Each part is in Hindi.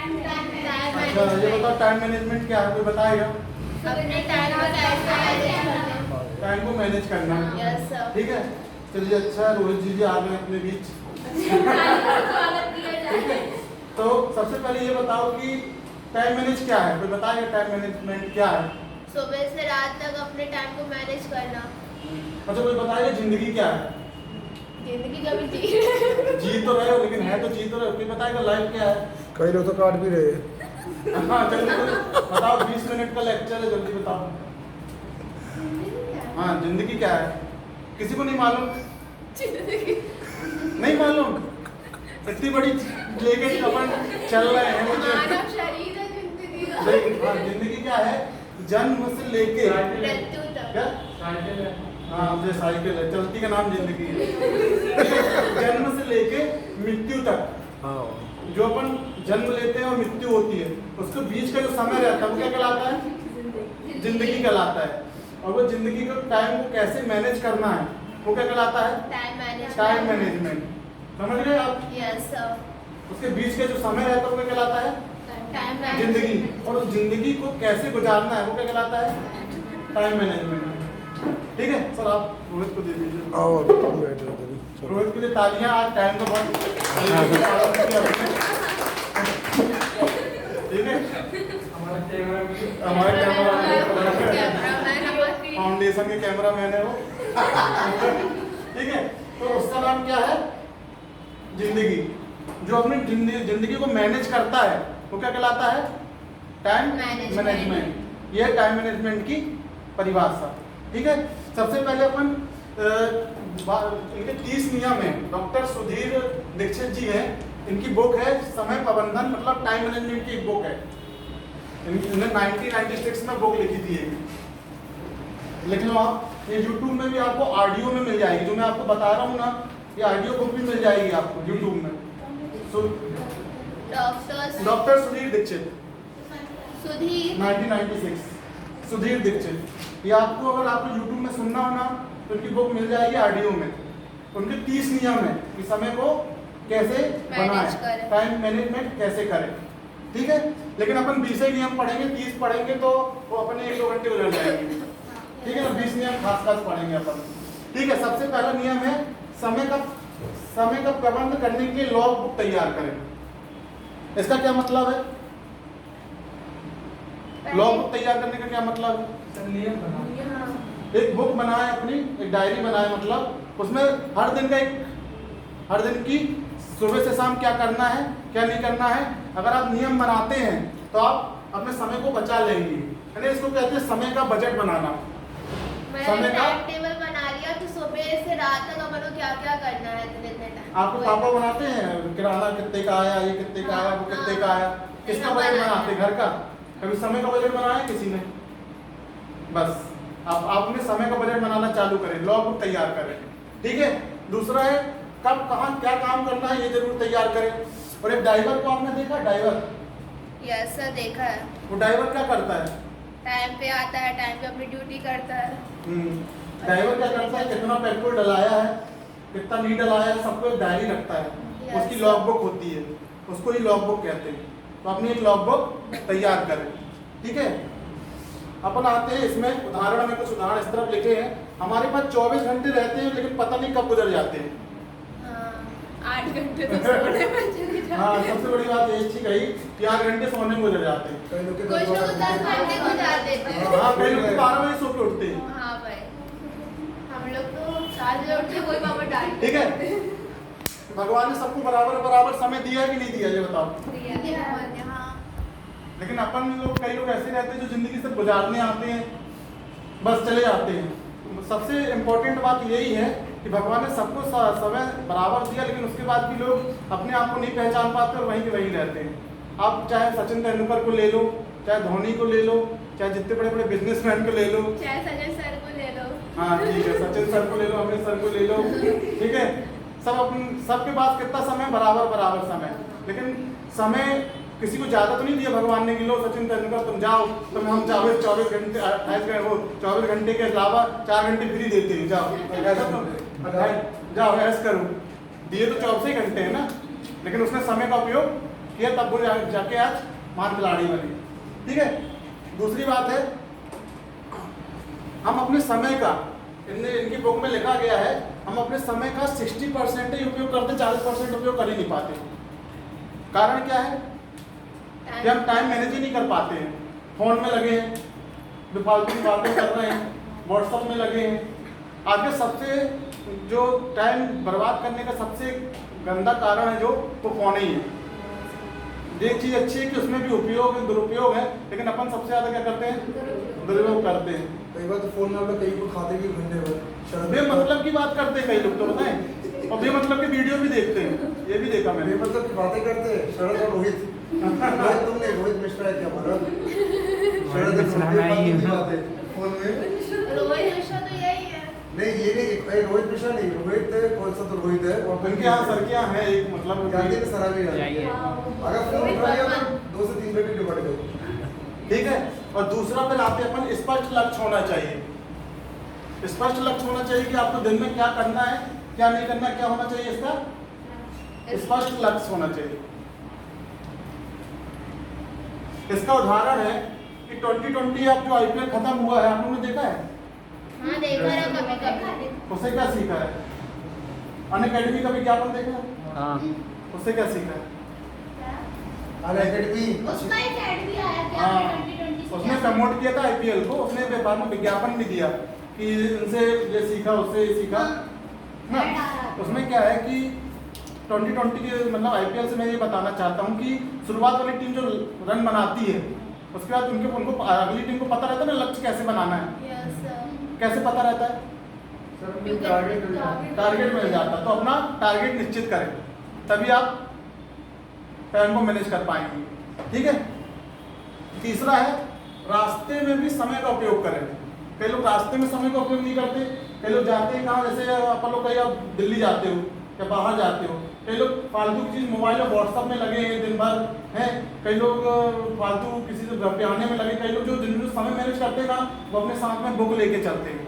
अच्छा ये बताओ टाइम मैनेजमेंट क्या है, कोई बताएगा? अपने टाइम को मैनेज करना। Yes sir. ठीक है, चलिए अच्छा रोहित जी आ गए अपने बीच। ठीक है, तो सबसे पहले ये बताओ कि टाइम मैनेज क्या है, कोई बताएगा टाइम मैनेजमेंट क्या है? सुबह से रात तक अपने टाइम को मैनेज करना। अच्छा कोई बताएगा जिंदगी क्या है? जिंदगी कभी जी तो रहे हो लेकिन है तो जी तो रहे हो, कोई बताएगा लाइफ क्या है? कई लोग तो काट भी रहे। हाँ जल्दी बताओ, 20 मिनट का लेक्चर है, जल्दी बताओ। हाँ जिंदगी क्या है, किसी को नहीं मालूम? नहीं मालूम? इतनी बड़ी लेके अपन चल रहे हैं मुझे। मानव शरीर है जिंदगी का। हाँ जिंदगी क्या है, जन्म से लेके मृत्यु तक। क्या? हाँ मुझे साइकिल है, चलती का नाम जिंदगी है। जन्म से लेके मृत्यु तक हाँ जो अपन जन्म लेते हैं और मृत्यु होती है, उसके बीच का जो समय रहता है वो क्या कहलाता है? जिंदगी कहलाता है। और वो जिंदगी को टाइम को कैसे मैनेज करना है वो क्या कहलाता है? Time management. समझ गए आप? Yes sir. उसके बीच का जो समय रहता है वो क्या कहलाता है? टाइम जिंदगी। और उस जिंदगी को कैसे गुजारना है वो क्या कहलाता है? Time management. ठीक है सर, आप रोहित को दे दीजिए। आओ बैठ जाओ इधर ही। रोहित के लिए तालियां, आज टाइम का बहुत ठीक है। हमारे कैमरा फाउंडेशन के कैमरा मैन है वो। ठीक है, तो उसका नाम क्या है? जिंदगी। जो अपनी जिंदगी को मैनेज करता है वो क्या कहलाता है? Time management. ये है टाइम मैनेजमेंट की परिभाषा। ठीक है, सबसे पहले अपन इनके 30 नियम है। डॉक्टर सुधीर दीक्षित जी हैं, इनकी बुक है समय प्रबंधन मतलब टाइम मैनेजमेंट की एक बुक है। इन्होंने 1996 में बुक लिखी थी। लिख लो आप, ये यूट्यूब में भी आपको ऑडियो में मिल जाएगी, जो मैं आपको बता रहा हूँ ना, ये ऑडियो बुक भी मिल जाएगी आपको यूट्यूब में। डॉक्टर सुधीर दीक्षित, 1996 सुधीर दीक्षित। ये आपको अगर आपको यूट्यूब में सुनना हो ना तो उनकी बुक मिल जाएगी ऑडियो में। उनके 30 नियम है कि समय को कैसे बनाएं, टाइम मैनेजमेंट कैसे करें। ठीक है, लेकिन अपन 20 नियम पढ़ेंगे, 30 पढ़ेंगे तो वो अपने 1-2 घंटे गुजर जाएंगे। ठीक है ना, 20 नियम खास पढ़ेंगे अपन। ठीक है, सबसे पहला नियम है समय का प्रबंध करने के लिए लॉग बुक तैयार करें। इसका क्या मतलब है? लॉग बुक तैयार करने का क्या मतलब है? एक बुक बनाए अपनी, एक डायरी बनाए, मतलब उसमें हर दिन की सुबह से शाम क्या करना है क्या नहीं करना है। अगर आप नियम बनाते हैं तो आप अपने समय को बचा लेंगे। यानी इसको कहते हैं समय का बजट बनाना। मैंने टाइम टेबल बना लिया तो सुबह से रात तक अपन को क्या क्या करना है इतने टाइम। आपको पापा बनाते हैं किराना कितने का आया, ये कितने का आया, वो कितने का आया, किसका बजट बनाते हैं? घर का। कभी समय का बजट बनाया किसी ने? बस आप अपने समय का बजट बनाना चालू करें, लॉग बुक तैयार करें। ठीक है, दूसरा है कब कहाँ क्या काम करना है ये जरूर तैयार करें। और एक ड्राइवर को आपने देखा? ड्राइवर, यस सर देखा है। वो ड्राइवर क्या करता है? टाइम पे आता है, टाइम पे अपनी ड्यूटी करता है। ड्राइवर क्या करता है? कितना पेट्रोल डलाया है, कितना नहीं डलाया है, सबको एक डायरी रखता है। उसकी लॉग बुक होती है, उसको ही लॉग बुक कहते हैं। तो अपनी एक लॉग बुक तैयार करें। ठीक है, अपन आते हैं इसमें उदाहरण में, कुछ उदाहरण इस तरफ लिखे हैं। हमारे पास 24 घंटे रहते हैं लेकिन पता नहीं कब गुजर जाते हैं। 8 घंटे तो सोने में चले जाते हैं। हाँ, सबसे बड़ी बात ये थी कही कि 8 घंटे सोने में गुजर जाते हैं। कई लोग के कुछ लोग 10 घंटे गुजार देते हैं। हाँ, कई लोग 12 बजे सो के उठते हैं। हाँ भाई, हम लोग तो 4 बजे उठ के कोई पापा डांट। ठीक है, भगवान ने सबको बराबर समय दिया है कि नहीं दिया ये बताओ। हाँ। लेकिन अपन लोग, कई लोग ऐसे रहते हैं जो जिंदगी से गुजारने आते हैं बस चले जाते हैं। सबसे इम्पोर्टेंट बात यही है कि भगवान ने सबको समय बराबर दिया, लेकिन उसके बाद भी लोग अपने आप को नहीं पहचान पाते और वहीं के वहीं रहते हैं। आप चाहे सचिन तेंदुलकर को ले लो, चाहे धोनी को ले लो, चाहे जितने बड़े बड़े बिजनेसमैन को ले लो, चाहे सचिन सर को ले लो। हाँ ठीक है, सचिन सर को ले लो, अमित सर को ले लो। ठीक है, सबके पास कितना समय? बराबर समय। लेकिन समय किसी को ज्यादा तो नहीं दिया भगवान ने कि लो सचिन तेंदुलकर तुम जाओ, तुम हम 24 घंटे 24 घंटे के अलावा 4 घंटे फ्री देते हैं, जाओ जाओ ऐश करो। दिए तो 24 घंटे हैं ना, लेकिन उसने समय का उपयोग किया, तब वो जाके आज महान खिलाड़ी बने। ठीक है, दूसरी बात है, हम अपने समय का, इनकी बुक में लिखा गया है, हम अपने समय का 60% ही उपयोग करते, 40% उपयोग कर ही नहीं पाते। कारण क्या है कि हम टाइम मैनेज ही नहीं कर पाते हैं। फोन में लगे हैं, बेफालतू की बातें कर रहे हैं, व्हाट्सएप में लगे हैं। आगे सबसे जो टाइम बर्बाद करने का सबसे गंदा कारण है जो, वो फोन ही है। एक चीज अच्छी है कि उसमें भी उपयोग है, दुरुपयोग है, लेकिन अपन सबसे ज्यादा क्या करते हैं, दुरुपयोग करते हैं। कई बार तो फोन में हम लोग कहीं को खाते भी घंटे भर बेमतलब की बात करते हैं कई लोग, तो बताएं, और बेमतलब की वीडियो भी देखते हैं, ये भी देखा मैंने। बेमतलब की बातें करते हैं। शरद और रोहित तुमने रोहित मिश्रा है क्या बोला? शरद की बातें फोन में। रोहित मिश्रा तो यही है। नहीं ये नहीं, रोहित मिश्रा नहीं, रोहित कौन सा तो रोहित है, और उनके यहाँ सरकियाँ हैं एक, मतलब गांधी में सराबी है। अगर फोन उठा लिया तो 2 से 3 मिनट वीडियो बढ़ गई। ठीक है, और दूसरा पे लाते हैं अपन, स्पष्ट लक्ष्य होना चाहिए। स्पष्ट लक्ष्य होना चाहिए कि आपको दिन में क्या करना है, क्या नहीं करना, क्या होना चाहिए, इसका स्पष्ट लक्ष्य होना चाहिए। इसका उदाहरण है कि 2020 अब जो आईपीएल खत्म हुआ है, आप लोगों ने देखा है? हाँ देखा है कभी-कभी। उससे क्या सीखा है? अनअकैडमी का विज्ञापन देखा है? हाँ। उससे क्या सीखा है? अनअकैडमी उसका एक ऐड भी आया क्या हाँ, 2020 उसने प्रमोट किया था आईपीएल को, उसने व्यापार में विज्ञापन भी दिया कि इनसे ये सीखा, उससे ये सीखा ना। उसमें क्या है कि 2020 के मतलब आईपीएल से मैं ये बताना चाहता हूँ कि शुरुआत वाली टीम जो रन बनाती है, उसके बाद उनको अगली टीम को पता रहता है ना लक्ष्य कैसे बनाना है। यस कैसे पता रहता है? टारगेट मिल जाता है। तो अपना टारगेट निश्चित करें, तभी आप टाइम को मैनेज कर पाएंगे। ठीक है, तीसरा है रास्ते में भी समय का उपयोग करें। कई लोग रास्ते में समय का उपयोग नहीं करते। कई लोग जाते हैं कहाँ, जैसे अपन लोग कहीं आप दिल्ली जाते हो या बाहर जाते हो, कई लोग फालतू की चीज़ मोबाइल और व्हाट्सएप में लगे हैं दिन भर हैं। कई लोग फालतू किसी से घर पे आने में लगे। कई लोग जो जिनको समय मैनेज करते हैं ना, वो अपने साथ में बुक लेके चलते हैं,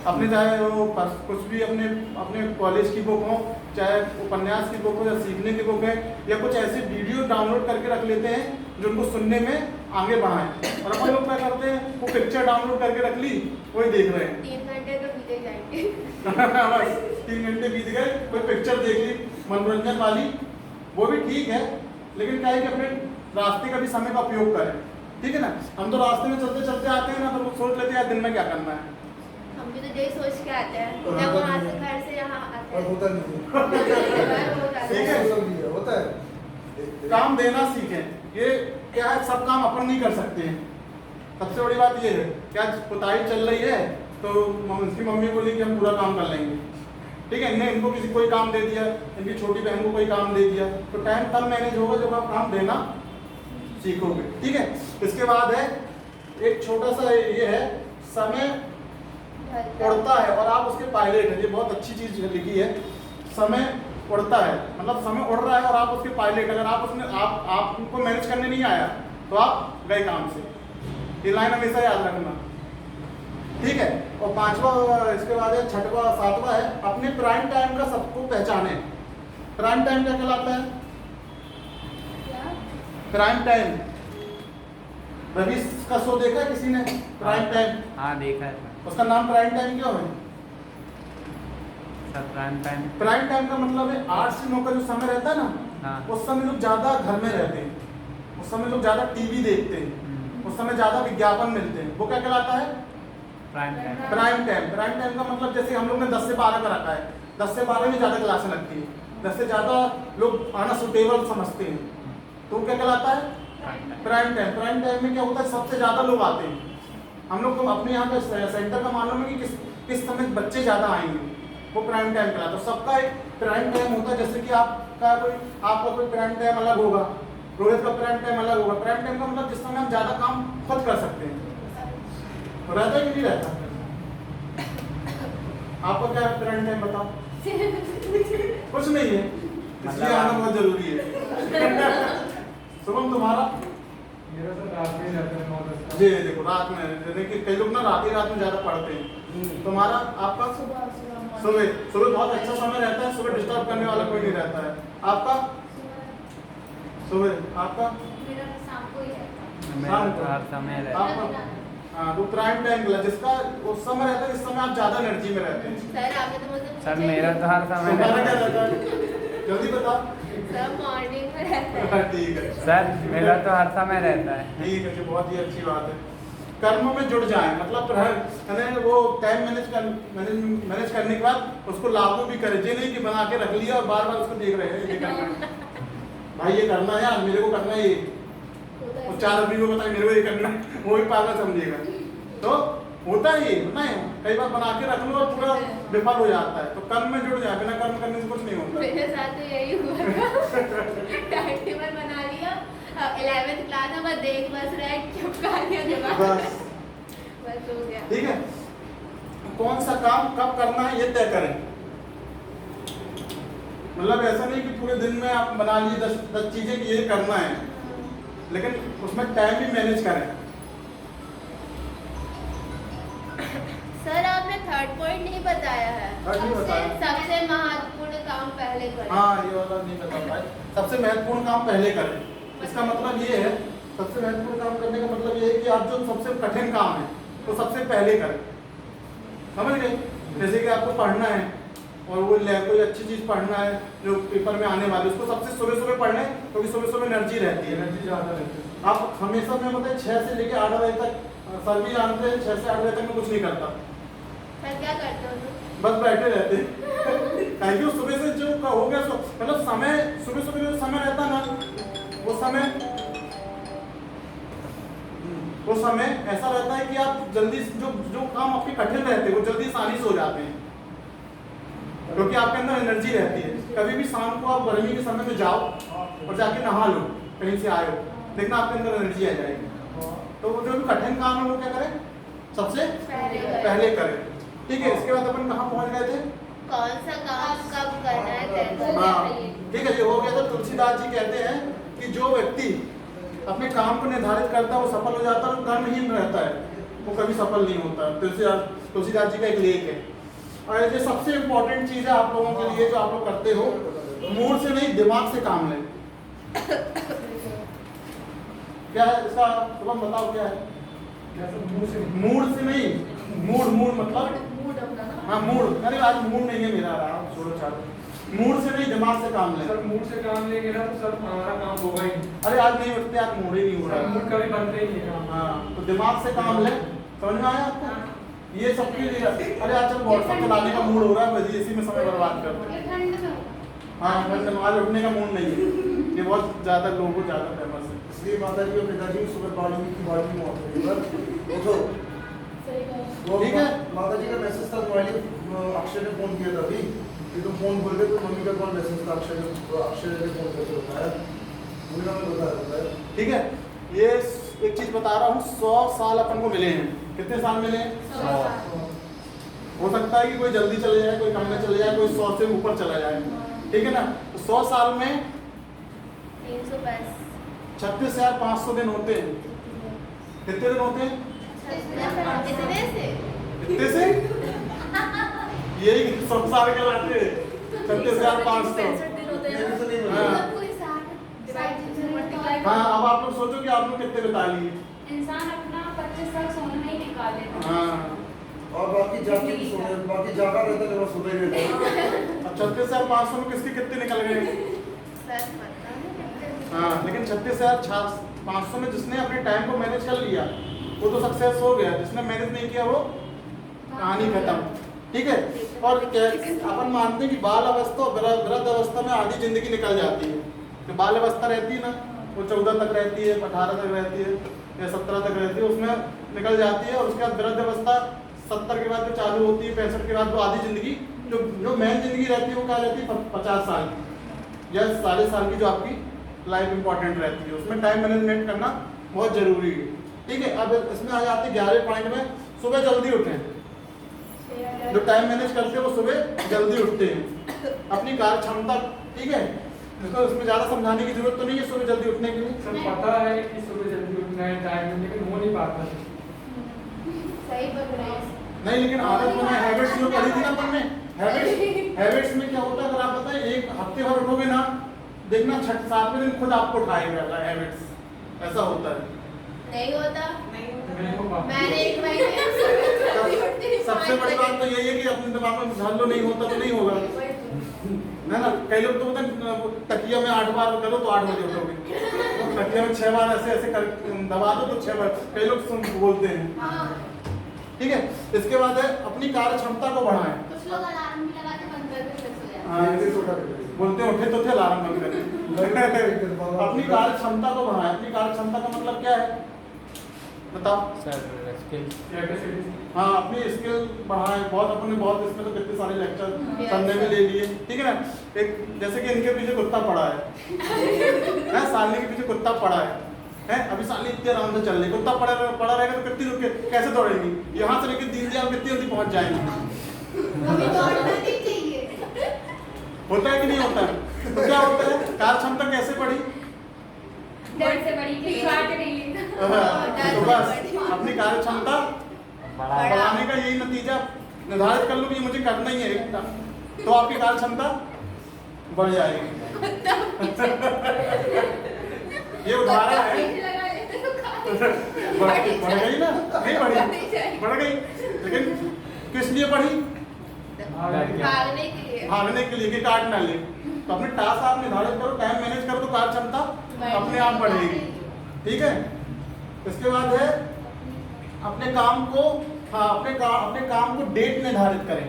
अपने चाहे वो कुछ भी अपने कॉलेज की बुक हो, चाहे उपन्यास की बुक हो या सीखने की बुक है, या कुछ ऐसे वीडियो डाउनलोड करके रख लेते हैं जो उनको सुनने में आगे बढ़ाएं। और अपन लोग क्या करते हैं, वो पिक्चर डाउनलोड करके रख ली, वही देख रहे हैं। 3 घंटे तो बीते जाएंगे। बस 3 घंटे बीत गए, कोई पिक्चर देख ली मनोरंजन वाली, वो भी ठीक है, लेकिन क्या है कि अपने रास्ते का भी समय का उपयोग करें। ठीक है ना, हम तो रास्ते में चलते चलते आते हैं ना, तो सोच लेते हैं दिन में क्या करना है। हम भी तो यही सोच के आते हैं जब वहाँ से घर से यहाँ आते और हैं। होता नहीं ठीक है। है, होता है। काम देना सीखें। ये क्या है, सब काम अपन नहीं कर सकते हैं। सबसे बड़ी बात ये है कि आज पुताई चल रही है तो उसकी मम्मी बोली कि हम पूरा काम कर लेंगे। ठीक है, इनको कोई काम दे दिया, इनकी छोटी बहन को कोई काम दे दिया, तो टाइम तब मैनेज होगा जब आप काम देना सीखोगे। ठीक है, इसके बाद है एक छोटा सा ये है, समय उड़ता है और आप उसके पायलट हैं। ये बहुत अच्छी चीज लिखी है, समय उड़ता है, मतलब समय उड़ रहा है और आप उसके पायलट। अगर आप उसमें आपको मैनेज करने नहीं आया तो आप गए काम से। ये लाइन हमेशा याद रखना। ठीक है, और 5वां इसके बाद है 6वां 7वां है, अपने प्राइम टाइम का सबको पहचाने। प्राइम टाइम क्या कहलाता है? प्राइम टाइम, रवि का शो देखा है किसी ने? Prime time. हाँ देखा है। उसका नाम प्राइम टाइम क्यों है? Prime time. प्राइम टाइम का मतलब है 8 से 9 का जो समय रहता है ना, हाँ। उस समय लोग ज्यादा घर में रहते हैं, उस समय लोग ज्यादा टीवी देखते हैं, उस समय ज्यादा विज्ञापन मिलते हैं। वो क्या कहलाता है? Prime time. Prime time. Prime time का मतलब जैसे हम लोग ने 10 से 12 का रखा है, 10 से 12 में ज्यादा क्लासें लगती है, 10 से ज्यादा लोग आना सुटेबल समझते हैं, तो वो क्या कहलाता है? Prime time. प्राइम टाइम में क्या होता है, सबसे ज्यादा लोग आते हैं। हम लोग को अपने यहाँ पे सेंटर का मालूम है कि किस समय बच्चे ज्यादा आएंगे, वो प्राइम टाइम कहलाता है। सबका एक प्राइम टाइम होता है, जैसे कि आपका कोई प्राइम टाइम अलग होगा, रोहित का प्राइम टाइम अलग होगा। प्राइम टाइम का मतलब जिस समय हम ज्यादा काम खुद कर सकते हैं। रहता है कि नहीं रहता? आपका क्या प्राइम टाइम बताओ? कुछ नहीं है, इसलिए आना बहुत जरूरी है। शुभम तुम्हारा? मेरा तो रात में रहता है 9-10। जी देखो, रात में, जैसे कि कई लोग ना रात में ज्यादा पढ़ते हैं। तुम्हारा? आपका? सुबह बहुत अच्छा समय रहता है, सुबह डिस्टर्ब करने वाला कोई नहीं रहता है। आपका? सुबह आपका मेरा तो शाम को ही रहता है। मेरा तो हर समय रहता है। आपका हाँ तो प्राइम टाइम के लिए जिसका उस समय रहता है, इस समय आप ज्यादा एनर्जी में रहते हैं। सर आपने तो मुझे सर पूछा ही मेरा नहीं। तो हर समय तुम्हारा क्या रहता है। रहता है जल्दी बता। सर मॉर्निंग में रहता है। हाँ, ठीक है सर मेरा तो हर समय रहता है। ठीक है, बहुत ही अच्छी बात है। कर्म में जुड़ जाए मतलब यानी वो टाइम मैनेज करने के बाद उसको लागू भी करे, ये नहीं कि बना के रख लिया और बार बार उसको देख रहे हैं ये करना है भाई, ये करना है यार, मेरे को करना है ये, और 4 आदमी को बताए मेरे को ये करना है, वो भी पागल समझेगा। तो होता है ये, होता है कई बार बना के रख लो और पूरा विफल हो जाता है। तो कर्म में जुड़ जाए, बिना कर्म करने से कुछ नहीं होता। मेरे साथ तो यही हुआ। टाइम टेबल बना लिया, 11th क्लास में बस देख बस रहे चिपका दिया दिमाग में। बस बस हो गया। ठीक है, कौन सा काम कब करना है ये तय करें। मतलब ऐसा नहीं कि पूरे दिन में आप बना लिए 10 चीजें कि ये करना है, लेकिन उसमें टाइम भी मैनेज करें। सर आपने थर्ड पॉइंट नहीं बताया है। थर्ड नहीं बताया। सबसे महत्वपूर्ण काम पहले करें। हाँ ये वाला नहीं बता पाए। सबसे महत्वपूर्ण काम पहले करें, इसका मतलब ये है, सबसे महत्वपूर्ण काम करने का मतलब ये है कि आप जो सबसे कठिन काम है तो सबसे पहले करें। समझ गए? जैसे कि आपको पढ़ना है और वो कोई अच्छी चीज पढ़ना है जो पेपर में आने वाली, उसको सबसे सुबह सुबह पढ़ना है क्योंकि सुबह सुबह एनर्जी रहती है, एनर्जी ज़्यादा रहती है। आप हमेशा में मतलब 6 से लेकर 8 बजे तक, सर भी जानते हैं 6 से 8 बजे तक मैं कुछ नहीं करता, सर क्या करते हो तुम? बस बैठे रहते हैं। ताकि सुबह से जो हो गया मतलब समय, सुबह सुबह जो समय रहता ना वो समय ऐसा रहता है कि आप जल्दी जो काम आपके कठिन रहते हैं वो जल्दी आसानी से हो जाते हैं क्योंकि आपके अंदर एनर्जी रहती है। कभी भी शाम को आप गर्मी के समय में जाओ और जाके नहा लो, कहीं से आए हो, देखना आपके अंदर एनर्जी आ जाएगी। तो वो जो भी कठिन काम है वो क्या करें, सबसे पहले करें। ठीक है, इसके बाद अपन कहाँ पहुँच गए थे? कौन सा काम कब करना है तय करना हाँ है। ठीक है, ये हो गया। तो तुलसीदास जी कहते हैं कि जो व्यक्ति अपने काम को निर्धारित करता है वो सफल हो जाता है, और कर्महीन रहता है वो कभी सफल नहीं होता। तुलसीदास जी का एक लेख है। और ये सबसे इम्पोर्टेंट चीज़ है आप लोगों के लिए जो आप लोग करते हो, मूड से नहीं दिमाग से काम लें। क्या है इसका तुम बताओ क्या है? मूड से नहीं, मूड मतलब हाँ मूड, अरे आज मूड नहीं है मेरा, छोड़ो चालो। मूड से नहीं दिमाग से काम लें। सर मूड से काम लेंगे ना तो सर हमारा काम होगा ही नहीं। अरे आज नहीं उठते, आज मूड ही नहीं हो सर रहा। मूड कभी बनते ही नहीं है। हाँ तो दिमाग से काम लें। समझ में आया आपको? ये सबके लिए। अरे आज चल व्हाट्सएप चलाने का मूड हो रहा है, बस इसी में समय बर्बाद करते हैं। हाँ ठंड में आज उठने का मूड नहीं है, ये बहुत ज़्यादा लोगों को ज़्यादा फेमस है। इसलिए माता जी और पिताजी की सुबह बालूमी की बाड़ी में उठो। वो ठीक है। माता जी का मैसेज था तुम्हारे लिए, अक्षय ने फोन किया था अभी कि तुम फोन बोल रहे तो मम्मी का कौन मैसेज था? अक्षय ने फोन करके बताया, मुझे मैं बता है। ठीक है, ये एक चीज़ बता रहा हूँ, 100 साल अपन को मिले हैं। कितने साल मिले हैं? 100 हो सकता है कि कोई जल्दी चले जाए, कोई कम में चले जाए, कोई 100 से ऊपर चला जाए। ठीक है ना? तो 100 साल में 365 36,500 दिन होते हैं। कितने दिन होते हैं? कितने से? कितने से? यही 100 साल के लाते हैं 36,500। हाँ अब आप लोग सोचो कि आप लोग कितने बिता लिए। इंसान अपना 25 तक सोना ही निकाल लेता है। हाँ और बाकी जाके बाकी जागा रहता है, बस सुबह रहता है। अब 36,500 में किसके कितने निकल गए? सर पता नहीं। हाँ लेकिन 36,500 में जिसने अपने टाइम को मैनेज कर लिया वो तो सक्सेस हो गया, जिसने मैनेज नहीं किया वो कहानी खत्म। ठीक है, और अपन मानते हैं कि बाल अवस्था और वृद्ध अवस्था में आधी जिंदगी निकल जाती है। तो बाल अवस्था रहती है ना, वो 14 तक रहती है, 18 तक रहती है या 17 तक रहती है, उसमें निकल जाती है। और उसके बाद वृद्ध अवस्था 70 के बाद जो चालू होती है, 65 के बाद वो आधी जिंदगी जो मेन जिंदगी रहती है वो क्या रहती है? 50 साल की या 40 साल की जो आपकी लाइफ इंपॉर्टेंट रहती है, उसमें टाइम मैनेजमेंट करना बहुत जरूरी है। ठीक है, अब इसमें आ जाते हैं 11वें पॉइंट में, सुबह जल्दी उठें। जो टाइम मैनेज करते हैं वो सुबह जल्दी उठते हैं, अपनी कार्य क्षमता। ठीक है, इसको इसमें ज़्यादा समझाने की जरूरत तो नहीं है सुबह जल्दी उठने के लिए। सर पता है कि सुबह जल्दी उठना है टाइम में, लेकिन हो नहीं पाता। सही बोल रहे हैं। नहीं लेकिन आदत होना, हैबिट्स जो पढ़ी थी ना अपन ने, हैबिट्स में क्या होता है अगर आप बताएं एक हफ्ते भर उठोगे ना देखना 7वें दिन खुद आपको उठाएगा हैबिट्स, ऐसा होता है। नहीं होता। नहीं हो पाता। मैंने 1 महीने से सबसे बड़ी बात तो यही है कि अपने दिमाग में ध्यान लो, नहीं होता तो नहीं होगा, ना। कई लोग तो पता है तकिया में 8 बार करो तो 8 बजे उठोगे, तो तकिया में 6 बार ऐसे ऐसे कर दबा दो तो 6 बार, कई लोग बोलते हैं। हाँ। ठीक है, इसके बाद है अपनी कार्य क्षमता को बढ़ाएं। कुछ लोग अलार्म भी लगा के बंद करके फिर सो जाते हैं। हाँ, ये छोटा कर दे। बोलते हैं उठे तो थे अलार्म बंद करें। अपनी कार्य क्षमता को बढ़ाएं। अपनी कार्य क्षमता का मतलब क्या है बताओ? Sir skill capacity. हाँ, अपनी स्किल बढ़ाएं। बहुत अपने बहुत इसमें तो कितने सारे लेक्चर Yes. संडे में ले लिए, ठीक है ना। एक जैसे कि इनके पीछे कुत्ता पड़ा है सालनी के पीछे कुत्ता पड़ा है, अभी सालनी इतने आराम से चल रही, कुत्ता पड़ा रहेगा तो कितनी रुक के कैसे दौड़ेगी? यहाँ से लेकर दीनदयाल कितनी जल्दी पहुँच जाएंगे। अभी दौड़ना नहीं चाहिए। होता है कि नहीं होता है? तो क्या होता है, कार्य क्षमता कैसे बढ़ी? डर से बड़ी की काट रही है। तो बस अपनी कार्य क्षमता बड़ा बढ़ाने का यही नतीजा निर्धारित कर लो कि मुझे करना ही है, तो आपकी कार्य क्षमता बढ़ जाएगी। ये उदाहरण है। पीछे लगा लेते तो बढ़ गई ना? नहीं बढ़ी? बढ़ गई, लेकिन किस लिए बढ़ी? भागने के लिए। भागने के लिए कि काट ना ले। तो अपने टास्क आप निर्धारित करो, टाइम मैनेज करो, तो कार्य क्षमता अपने आप बढ़ेगी। ठीक है, इसके बाद है अपने काम को, हाँ अपने काम को डेट निर्धारित करें।